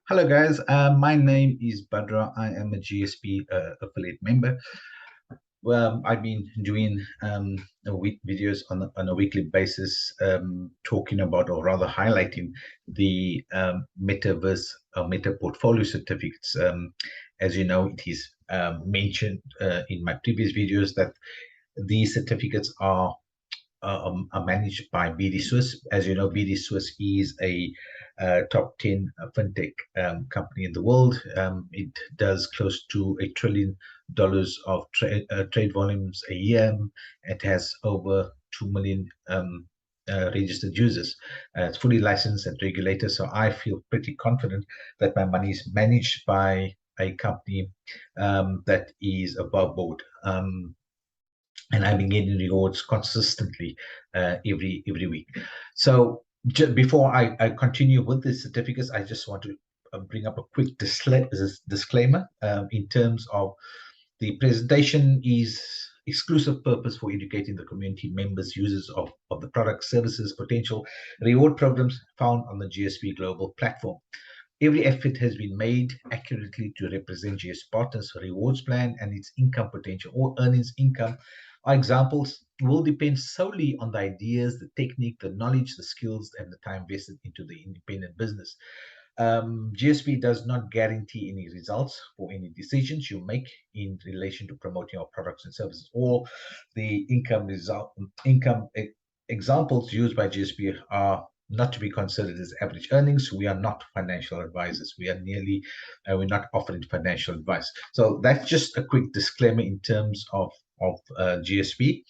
Hello, guys. My name is Badra. I am a GSP affiliate member. Well, I've been doing videos on a weekly basis, talking about, or rather highlighting, the Metaverse Meta Portfolio certificates. As you know, it is mentioned in my previous videos that these certificates are managed by BD Swiss. As you know, BD Swiss is a top 10 fintech company in the world. It does close to $1 trillion of trade volumes a year. It has over 2 million registered users. It's fully licensed and regulated, so I feel pretty confident that my money is managed by a company that is above board. And I've been getting rewards consistently every week. So before I continue with the certificates, I just want to bring up a quick disclaimer in terms of the presentation is exclusive purpose for educating the community members, users of the products, services, potential reward programs found on the GSP Global platform. Every effort has been made accurately to represent GS Partners' rewards plan and its income potential or earnings income. Our examples will depend solely on the ideas, the technique, the knowledge, the skills, and the time invested into the independent business. GSP does not guarantee any results for any decisions you make in relation to promoting our products and services. All the income examples used by GSP are not to be considered as average earnings. We are not financial advisors. We're not offering financial advice. So that's just a quick disclaimer in terms of GSP.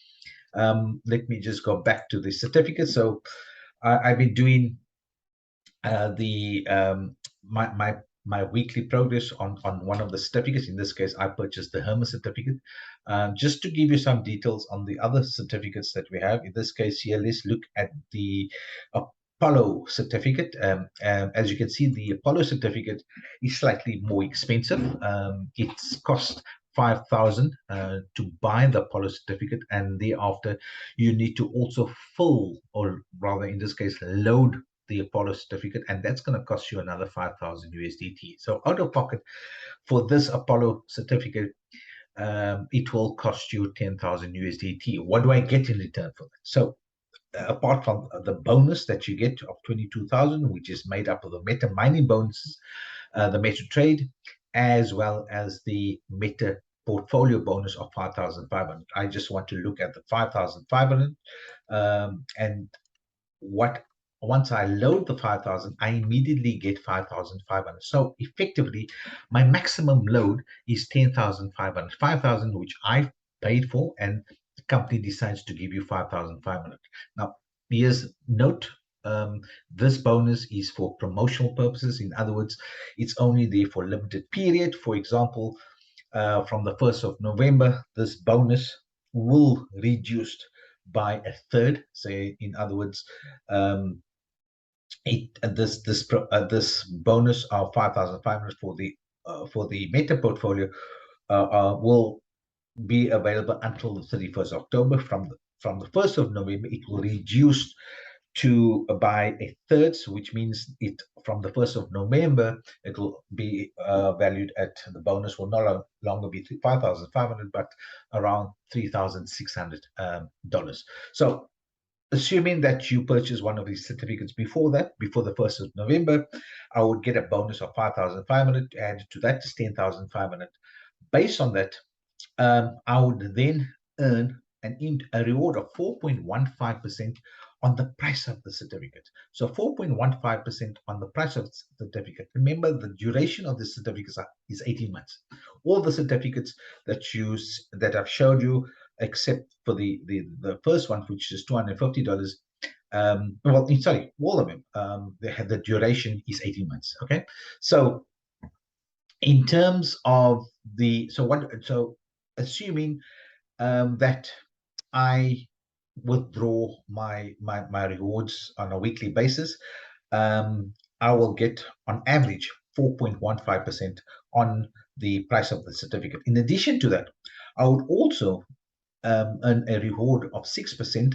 Let me just go back to the certificate. So I've been doing the my weekly progress on one of the certificates. In this case, I purchased the Hermes certificate. Just to give you some details on the other certificates that we have. In this case here, let's look at the Apollo certificate. As you can see, the Apollo certificate is slightly more expensive. It's cost 5,000 to buy the Apollo certificate, and thereafter you need to also fill, or rather in this case, load the Apollo certificate, and that's going to cost you another 5,000 USDT. So out of pocket for this Apollo certificate, it will cost you 10,000 USDT. What do I get in return for that? So apart from the bonus that you get of 22,000, which is made up of the Meta mining bonuses, the Meta trade, as well as the Meta portfolio bonus of 5,500. I just want to look at the 5,500 and once I load the 5,000, I immediately get 5,500. So effectively, my maximum load is 10,500. 5,000, which I paid for, and the company decides to give you 5,500. Now, here's note. This bonus is for promotional purposes. In other words, it's only there for a limited period. For example, from the 1st of November, this bonus will reduce by a third. Say, in other words, this bonus of 5,500 for the Meta portfolio will be available until the 31st of October. From the 1st of November, it will reduce to by a third, which means it from the 1st of November, it will be valued at, the bonus will no longer be 5,500, but around $3,600. So assuming that you purchase one of these certificates before the 1st of November, I would get a bonus of 5,500, and to that is 10,500. Based on that, I would then earn a reward of 4.15% on the price of the certificate. So 4.15% on the price of the certificate. Remember, the duration of the certificates is 18 months. All the certificates that I've showed you, except for the first one, which is $250. Well, sorry, all of them. The duration is 18 months. Okay, so in terms of assuming that I withdraw my rewards on a weekly basis, I will get on average 4.15% on the price of the certificate. In addition to that, I would also earn a reward of 6%,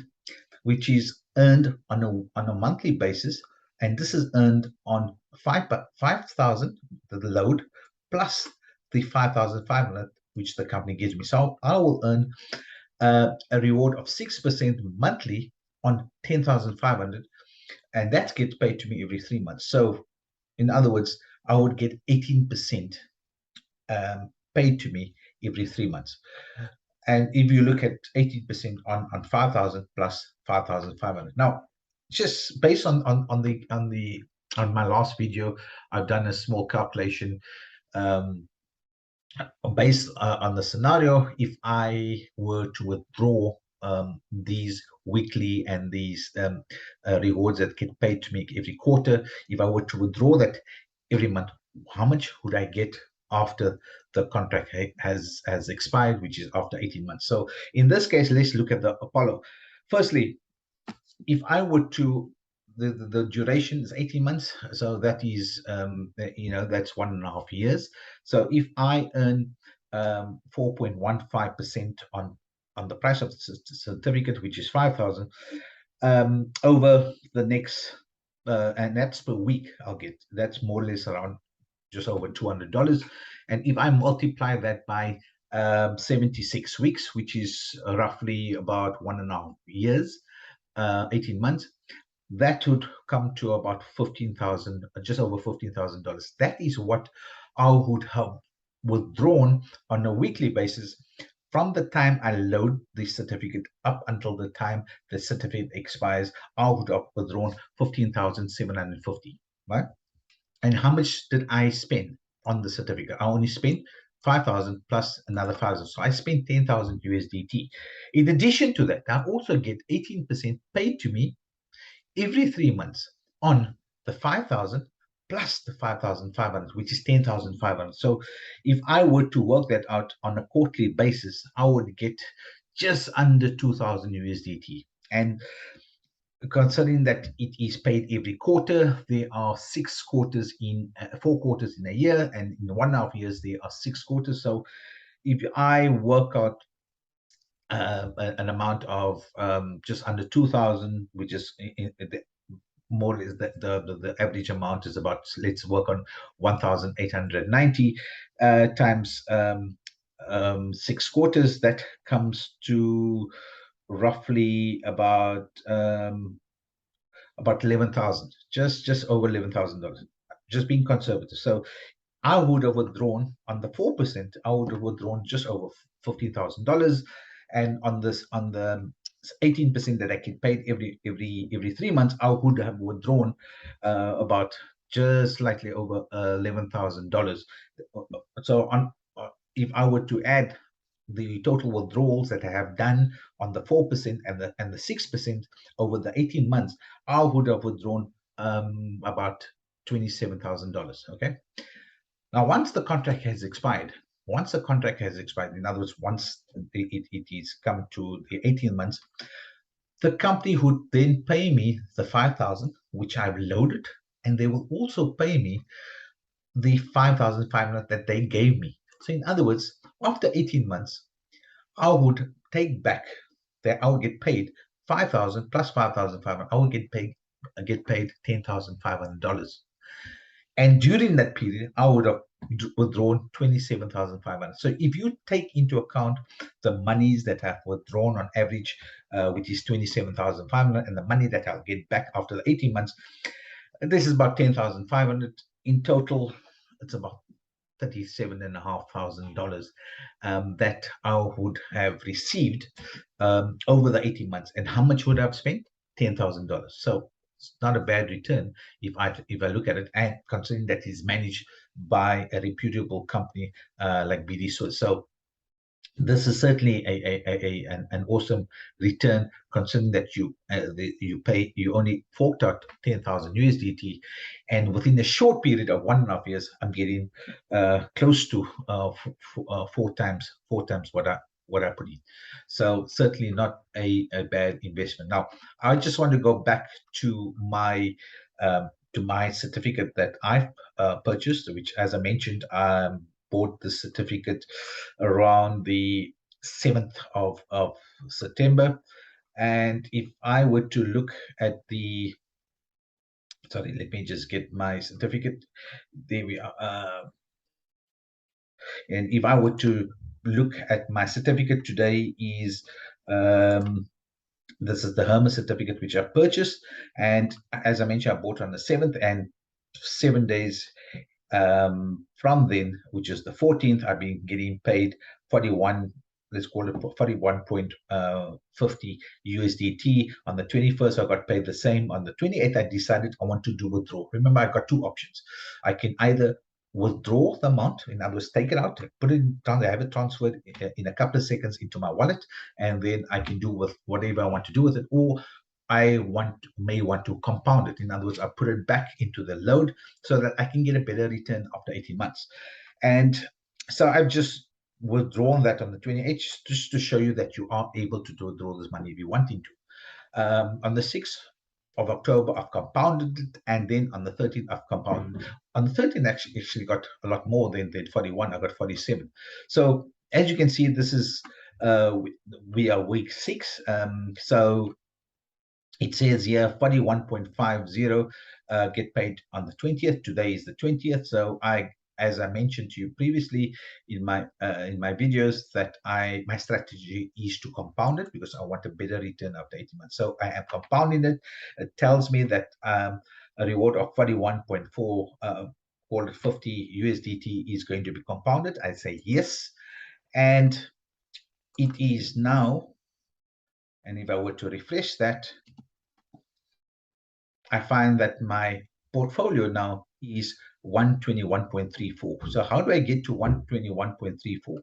which is earned on a monthly basis, and this is earned on 5,000, the load, plus the 5,500 which the company gives me. So I will earn a reward of 6% monthly on 10,500, and that gets paid to me every 3 months. So in other words, I would get 18% paid to me every 3 months. And if you look at 18% on 5,000 plus 5,500. Now, just based on my last video, I've done a small calculation based on the scenario. If I were to withdraw these weekly and these rewards that get paid to me every quarter, if I were to withdraw that every month, how much would I get after the contract has expired, which is after 18 months? So in this case, let's look at the Apollo. Firstly, if I were to, the duration is 18 months, so that is that's 1.5 years. So if I earn 4.15% on the price of the certificate, which is 5,000, over the next and that's per week, I'll get, that's more or less around just over $200. And if I multiply that by 76 weeks, which is roughly about 1.5 years, 18 months, that would come to about 15,000, just over $15,000. That is what I would have withdrawn on a weekly basis from the time I load the certificate up until the time the certificate expires. I would have withdrawn 15,750, right? And how much did I spend on the certificate? I only spent 5,000 plus another 1,000. So I spent 10,000 USDT. In addition to that, I also get 18% paid to me every 3 months on the 5,000 plus the 5,500, which is 10,500. So if I were to work that out on a quarterly basis, I would get just under 2,000 USDT. And considering that it is paid every quarter, there are 6 quarters in 4 quarters in a year, and in 1.5 years there are 6 quarters. So if I work out an amount of just under 2,000, which is more or less the average amount is about, let's work on 1,890 times 6 quarters, that comes to roughly about 11,000, just over $11,000, just being conservative. So I would have withdrawn on the 4%, I would have withdrawn just over $15,000, and on the 18% that I get paid every 3 months, I would have withdrawn about just slightly over $11,000. So if I were to add the total withdrawals that I have done on the 4% and the 6% over the 18 months, I would have withdrawn about $27,000. Okay. Now, once the contract has expired, in other words, once it is come to the 18 months, the company would then pay me the 5,000, which I've loaded, and they will also pay me the 5,500 that they gave me. So in other words, after 18 months, I would take back that I would get paid 5,000 plus 5,500. I would get paid $10,500. And during that period, I would have withdrawn 27,500. So if you take into account the monies that I've withdrawn on average, which is 27,500, and the money that I'll get back after the 18 months, this is about 10,500 in total. It's about $37,500 that I would have received over the 18 months. And how much would I have spent? $10,000. So it's not a bad return if I look at it, and considering that it's managed by a reputable company like BD Swiss. So this is certainly an awesome return, considering that you only forked out 10,000 USDT, and within a short period of 1.5 years, I'm getting close to 4 times what I put in. So certainly not a bad investment. Now, I just want to go back to my certificate that I've purchased, which, as I mentioned, bought the certificate around the 7th of September. And if I were to look at the Sorry, let me just get my certificate. There we are. And if I were to look at my certificate today, is this is the Hermes certificate which I purchased, and as I mentioned, I bought on the 7th, and 7 days from then, which is the 14th, I've been getting paid 41. Let's call it 41.50 USDT. On the 21st, I got paid the same. On the 28th, I decided I want to do withdrawal. Remember, I got two options. I can either withdraw the amount, in other words, take it out, put it down, have it transferred in a couple of seconds into my wallet, and then I can do with whatever I want to do with it, or I may want to compound it. In other words, I put it back into the load so that I can get a better return after 18 months. And so I've just withdrawn that on the 28th, just to show you that you are able to withdraw this money if you're wanting to. On the 6th of October, I've compounded it, and then on the 13th, I've compounded. On the 13th, actually got a lot more than 41. I got 47. So as you can see, this is we are week 6. So it says here 41.50 get paid on the 20th. Today is the 20th. So as I mentioned to you previously in my videos, that my strategy is to compound it because I want a better return after 18 months. So I am compounding it. It tells me that a reward of 41.4 call it 50 USDT is going to be compounded. I say yes, and it is now. And if I were to refresh that, I find that my portfolio now is 121.34. So how do I get to 121.34?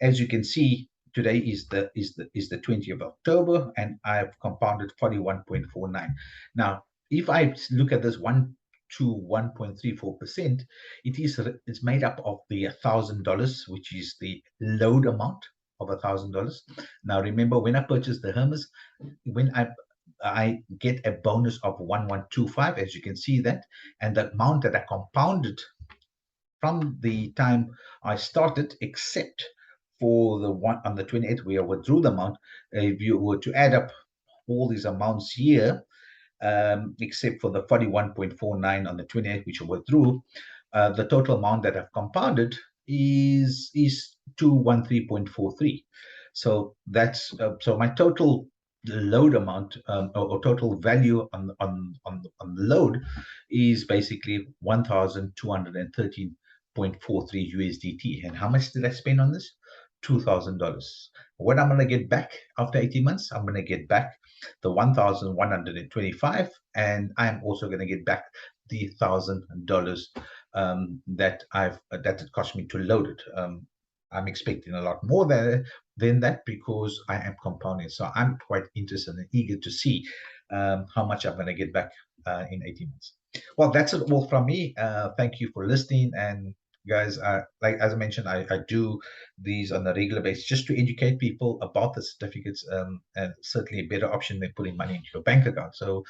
As you can see, today is the 20th of October, and I've compounded 41.49. Now, if I look at this 1 to 1.34%, it's made up of the $1,000, which is the load amount of $1,000. Now, remember, when I purchased the Hermes, when I get a bonus of 1125, as you can see that, and the amount that I compounded from the time I started, except for the one on the 28th where I withdrew the amount. If you were to add up all these amounts here, except for the 41.49 on the 28th, which I withdrew, the total amount that I've compounded is 213.43. So that's so my total load amount or total value on the load is basically 1,213.43 USDT. And how much did I spend on this? $2,000. What I'm going to get back after 18 months, I'm going to get back the 1,125, and I'm also going to get back the $1,000 that it cost me to load it. I'm expecting a lot more than that because I am compounding. So I'm quite interested and eager to see how much I'm going to get back in 18 months. Well, that's it all from me. Thank you for listening. And guys, like as I mentioned, I do these on a regular basis just to educate people about the certificates, and certainly a better option than putting money into your bank account. So,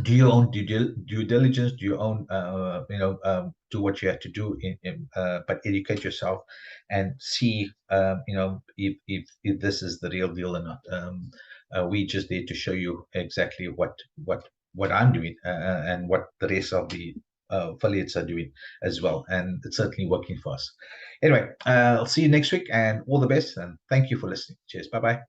do your own due diligence, do your own, do what you have to do, but educate yourself and see, if this is the real deal or not. We just need to show you exactly what I'm doing and what the rest of the affiliates are doing as well, and it's certainly working for us. Anyway, I'll see you next week, and all the best, and thank you for listening. Cheers. Bye bye.